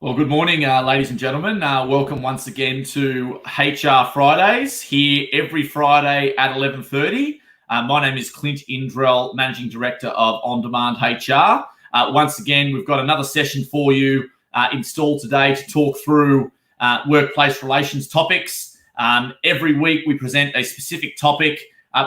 Well, good morning, ladies and gentlemen. Welcome once again to HR Fridays, here every Friday at 11:30. My name is Clint Indrele, Managing Director of On Demand HR. Once again, we've got another session for you installed today to talk through workplace relations topics. Every week we present a specific topic.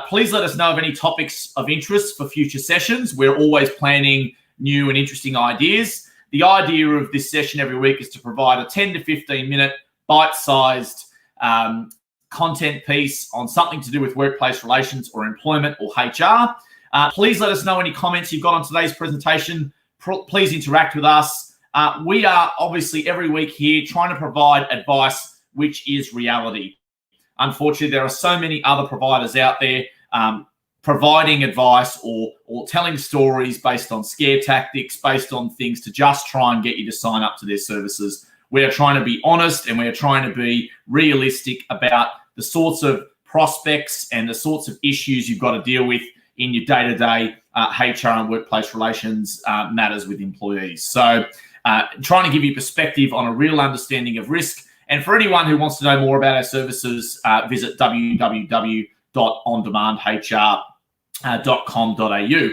Please let us know of any topics of interest for future sessions. We're always planning new and interesting ideas. The idea of this session every week is to provide a 10 to 15 minute bite-sized content piece on something to do with workplace relations or employment or HR. Please let us know any comments you've got on today's presentation. Please interact with us. We are obviously every week here trying to provide advice which is reality. Unfortunately, there are so many other providers out there providing advice or telling stories based on scare tactics, based on things to just try and get you to sign up to their services. We are trying to be honest and we are trying to be realistic about the sorts of prospects and the sorts of issues you've got to deal with in your day-to-day HR and workplace relations matters with employees. So trying to give you perspective on a real understanding of risk. And for anyone who wants to know more about our services, visit www.ondemandhr.com.au.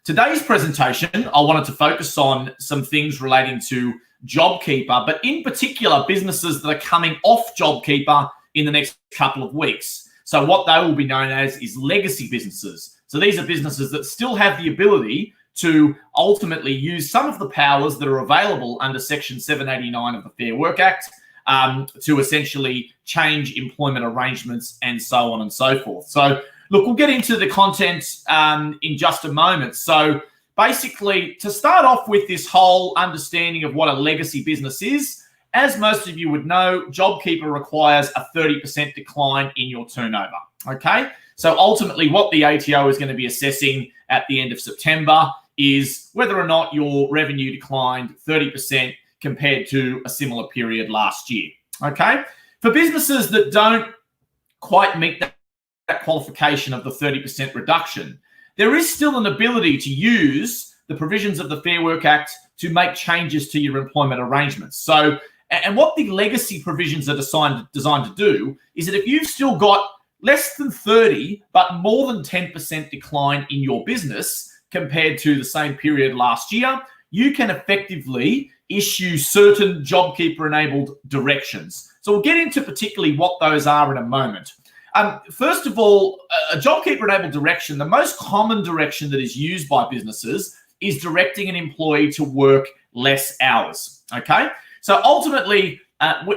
Today's presentation, I wanted to focus on some things relating to JobKeeper, but in particular, businesses that are coming off JobKeeper in the next couple of weeks. So what they will be known as is legacy businesses. So these are businesses that still have the ability to ultimately use some of the powers that are available under Section 789 of the Fair Work Act to essentially change employment arrangements and so on and so forth. So look, we'll get into the content in just a moment. So basically, to start off with this whole understanding of what a legacy business is, as most of you would know, JobKeeper requires a 30% decline in your turnover, okay? So ultimately, what the ATO is going to be assessing at the end of September is whether or not your revenue declined 30% compared to a similar period last year, okay? For businesses that don't quite meet that qualification of the 30% reduction, there is still an ability to use the provisions of the Fair Work Act to make changes to your employment arrangements. So, and what the legacy provisions are designed to do is that if you've still got less than 30, but more than 10% decline in your business compared to the same period last year, you can effectively issue certain JobKeeper-enabled directions. So we'll get into particularly what those are in a moment. First of all, a JobKeeper-enabled direction, the most common direction that is used by businesses is directing an employee to work less hours, okay? So ultimately,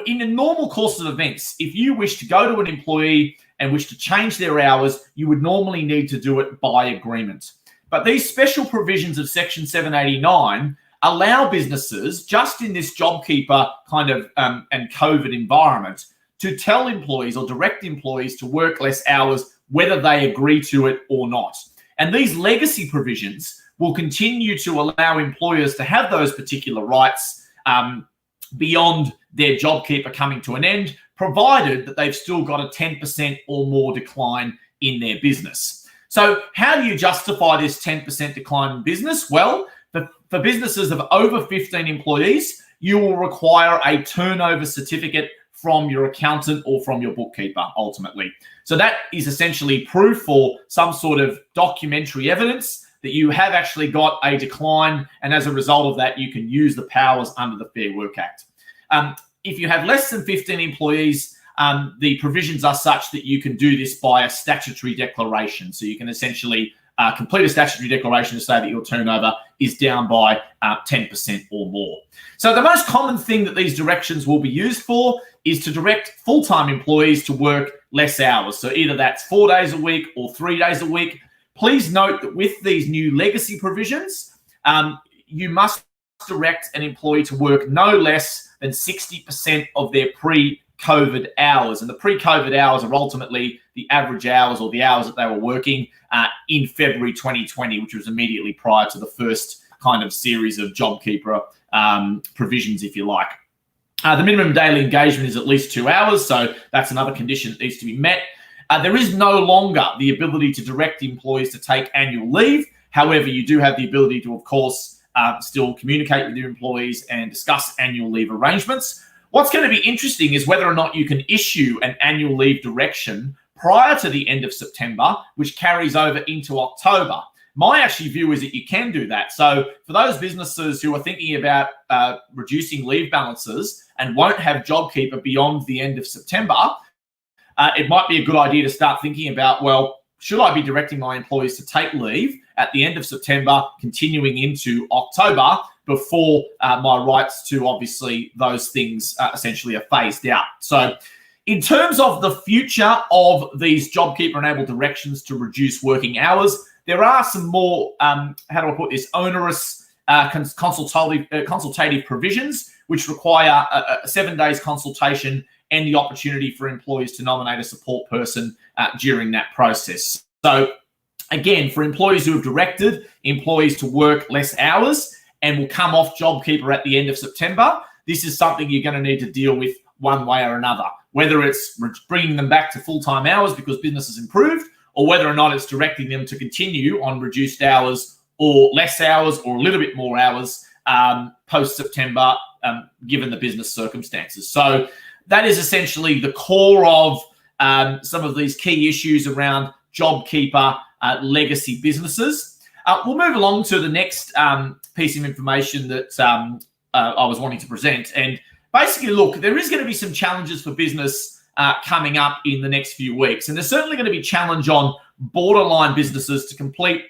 in a normal course of events, if you wish to go to an employee and wish to change their hours, you would normally need to do it by agreement. But these special provisions of Section 789 allow businesses, just in this JobKeeper kind of and COVID environment, to tell employees or direct employees to work less hours, whether they agree to it or not. And these legacy provisions will continue to allow employers to have those particular rights beyond their JobKeeper coming to an end, provided that they've still got a 10% or more decline in their business. So how do you justify this 10% decline in business? Well, for businesses of over 15 employees, you will require a turnover certificate from your accountant or from your bookkeeper, ultimately. So that is essentially proof or some sort of documentary evidence that you have actually got a decline, and as a result of that, you can use the powers under the Fair Work Act. If you have less than 15 employees, the provisions are such that you can do this by a statutory declaration. So you can essentially complete a statutory declaration to say that your turnover is down by 10% or more. So the most common thing that these directions will be used for is to direct full-time employees to work less hours. So either that's 4 days a week or 3 days a week. Please note that with these new legacy provisions, you must direct an employee to work no less than 60% of their pre-COVID hours. And the pre-COVID hours are ultimately the average hours or the hours that they were working in February 2020, which was immediately prior to the first kind of series of JobKeeper provisions, if you like. The minimum daily engagement is at least 2 hours, so that's another condition that needs to be met. There is no longer the ability to direct employees to take annual leave. However, you do have the ability to, of course, still communicate with your employees and discuss annual leave arrangements. What's going to be interesting is whether or not you can issue an annual leave direction prior to the end of September, which carries over into October. My actually view is that you can do that. So for those businesses who are thinking about reducing leave balances and won't have JobKeeper beyond the end of September, it might be a good idea to start thinking about, well, should I be directing my employees to take leave at the end of September, continuing into October, before my rights to obviously those things essentially are phased out? So in terms of the future of these JobKeeper-enabled directions to reduce working hours, there are some more, onerous consultative provisions, which require a 7 days consultation and the opportunity for employees to nominate a support person during that process. So again, for employees who have directed employees to work less hours and will come off JobKeeper at the end of September, this is something you're going to need to deal with one way or another, whether it's bringing them back to full-time hours because business has improved, or whether or not it's directing them to continue on reduced hours or less hours or a little bit more hours post-September, given the business circumstances. So that is essentially the core of some of these key issues around JobKeeper legacy businesses. We'll move along to the next piece of information that I was wanting to present. And basically, look, there is going to be some challenges for business coming up in the next few weeks. And there's certainly going to be a challenge on borderline businesses to complete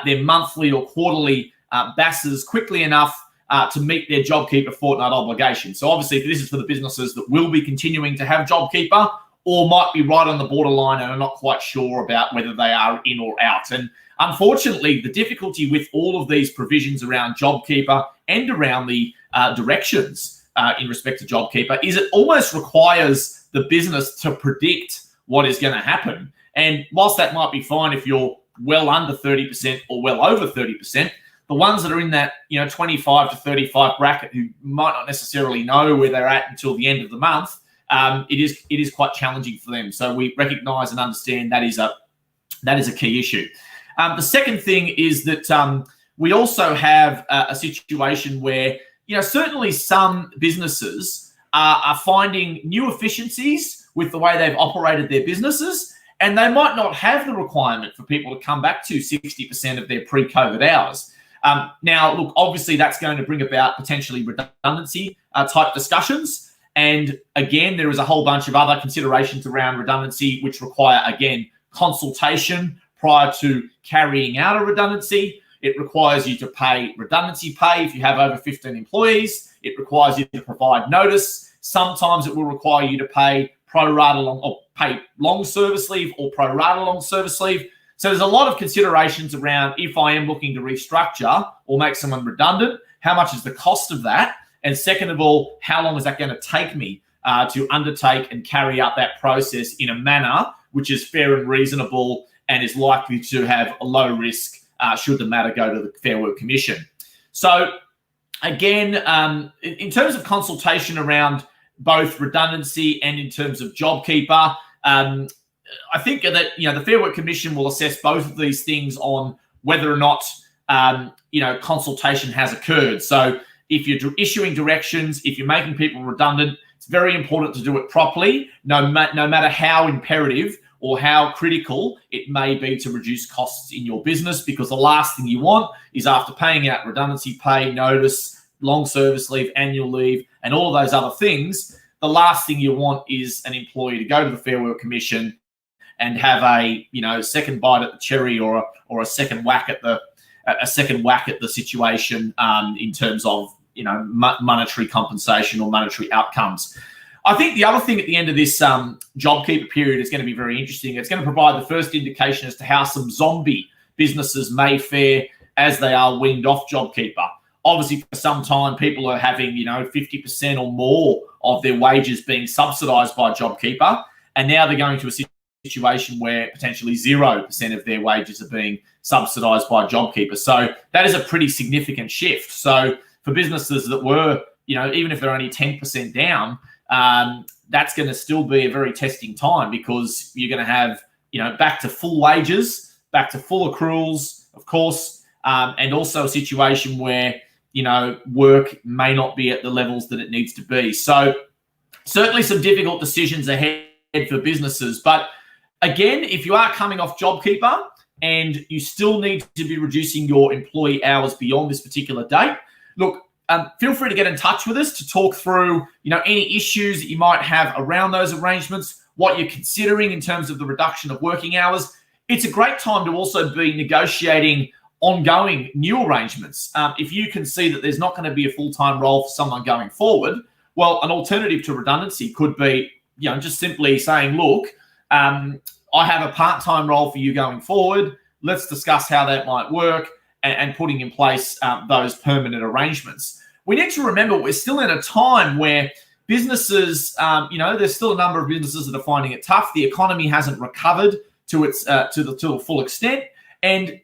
their monthly or quarterly BASs quickly enough to meet their JobKeeper fortnight obligation. So obviously, this is for the businesses that will be continuing to have JobKeeper or might be right on the borderline and are not quite sure about whether they are in or out. And unfortunately, the difficulty with all of these provisions around JobKeeper and around the directions in respect to JobKeeper is it almost requires the business to predict what is going to happen. And whilst that might be fine if you're well under 30% or well over 30%, the ones that are in that 25 to 35 bracket who might not necessarily know where they're at until the end of the month, it is quite challenging for them. So we recognise and understand that is a key issue. The second thing is that we also have a situation where certainly some businesses are finding new efficiencies with the way they've operated their businesses, and they might not have the requirement for people to come back to 60% of their pre-COVID hours. Now, look, obviously that's going to bring about potentially redundancy type discussions. And again, there is a whole bunch of other considerations around redundancy, which require, again, consultation prior to carrying out a redundancy. It requires you to pay redundancy pay if you have over 15 employees. It requires you to provide notice. Sometimes it will require you to pay pay long service leave or pro rata long service leave. So there's a lot of considerations around if I am looking to restructure or make someone redundant, how much is the cost of that? And second of all, how long is that going to take me to undertake and carry out that process in a manner which is fair and reasonable and is likely to have a low risk should the matter go to the Fair Work Commission. So again, in terms of consultation around both redundancy and in terms of JobKeeper, I think that the Fair Work Commission will assess both of these things on whether or not consultation has occurred. So if you're issuing directions, if you're making people redundant, it's very important to do it properly, no matter how imperative or how critical it may be to reduce costs in your business, because the last thing you want is after paying out redundancy pay, notice, long service leave, annual leave, and all of those other things, the last thing you want is an employee to go to the Fair Work Commission and have a second bite at the cherry or a second whack at the situation in terms of monetary compensation or monetary outcomes. I think the other thing at the end of this JobKeeper period is going to be very interesting. It's going to provide the first indication as to how some zombie businesses may fare as they are weaned off JobKeeper. Obviously, for some time, people are having 50% or more of their wages being subsidised by JobKeeper, and now they're going to a situation where potentially 0% of their wages are being subsidised by JobKeeper. So that is a pretty significant shift. So for businesses that were, even if they're only 10% down, that's going to still be a very testing time, because you're going to have, back to full wages, back to full accruals, of course, and also a situation where work may not be at the levels that it needs to be. So certainly some difficult decisions ahead for businesses. But again, if you are coming off JobKeeper and you still need to be reducing your employee hours beyond this particular date, look, feel free to get in touch with us to talk through, any issues that you might have around those arrangements, what you're considering in terms of the reduction of working hours. It's a great time to also be negotiating ongoing new arrangements. If you can see that there's not going to be a full-time role for someone going forward, well, an alternative to redundancy could be, just simply saying, look, I have a part-time role for you going forward. Let's discuss how that might work and putting in place those permanent arrangements. We need to remember we're still in a time where businesses, there's still a number of businesses that are finding it tough. The economy hasn't recovered to its to the full extent. And,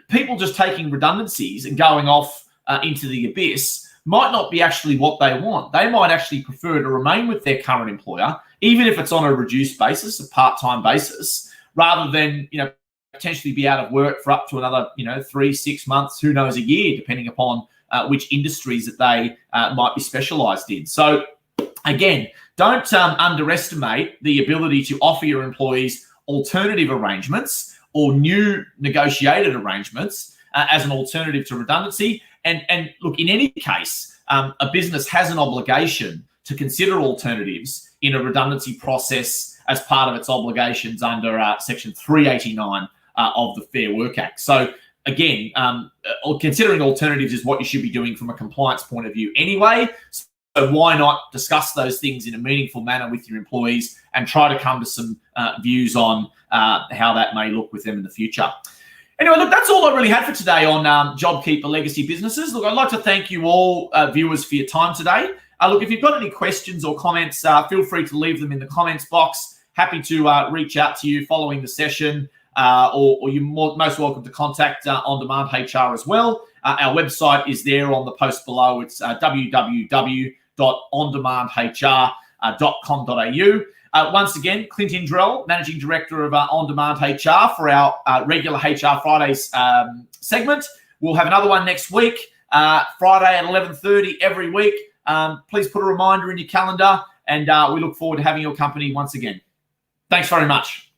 people just taking redundancies and going off into the abyss might not be actually what they want. They might actually prefer to remain with their current employer, even if it's on a reduced basis, a part-time basis, rather than, potentially be out of work for up to another, 3-6 months, who knows, a year, depending upon which industries that they might be specialised in. So again, don't underestimate the ability to offer your employees alternative arrangements or new negotiated arrangements as an alternative to redundancy. And look, in any case, a business has an obligation to consider alternatives in a redundancy process as part of its obligations under Section 389 of the Fair Work Act. So again, considering alternatives is what you should be doing from a compliance point of view anyway. So why not discuss those things in a meaningful manner with your employees and try to come to some views on how that may look with them in the future. Anyway, look, that's all I really had for today on JobKeeper Legacy Businesses. Look, I'd like to thank you all, viewers, for your time today. Look, if you've got any questions or comments, feel free to leave them in the comments box. Happy to reach out to you following the session, or you're most welcome to contact On Demand HR as well. Our website is there on the post below. It's www.ondemandhr.com.au. Once again, Clint Indrele, Managing Director of On Demand HR, for our regular HR Fridays segment. We'll have another one next week, Friday at 11:30 every week. Please put a reminder in your calendar, and we look forward to having your company once again. Thanks very much.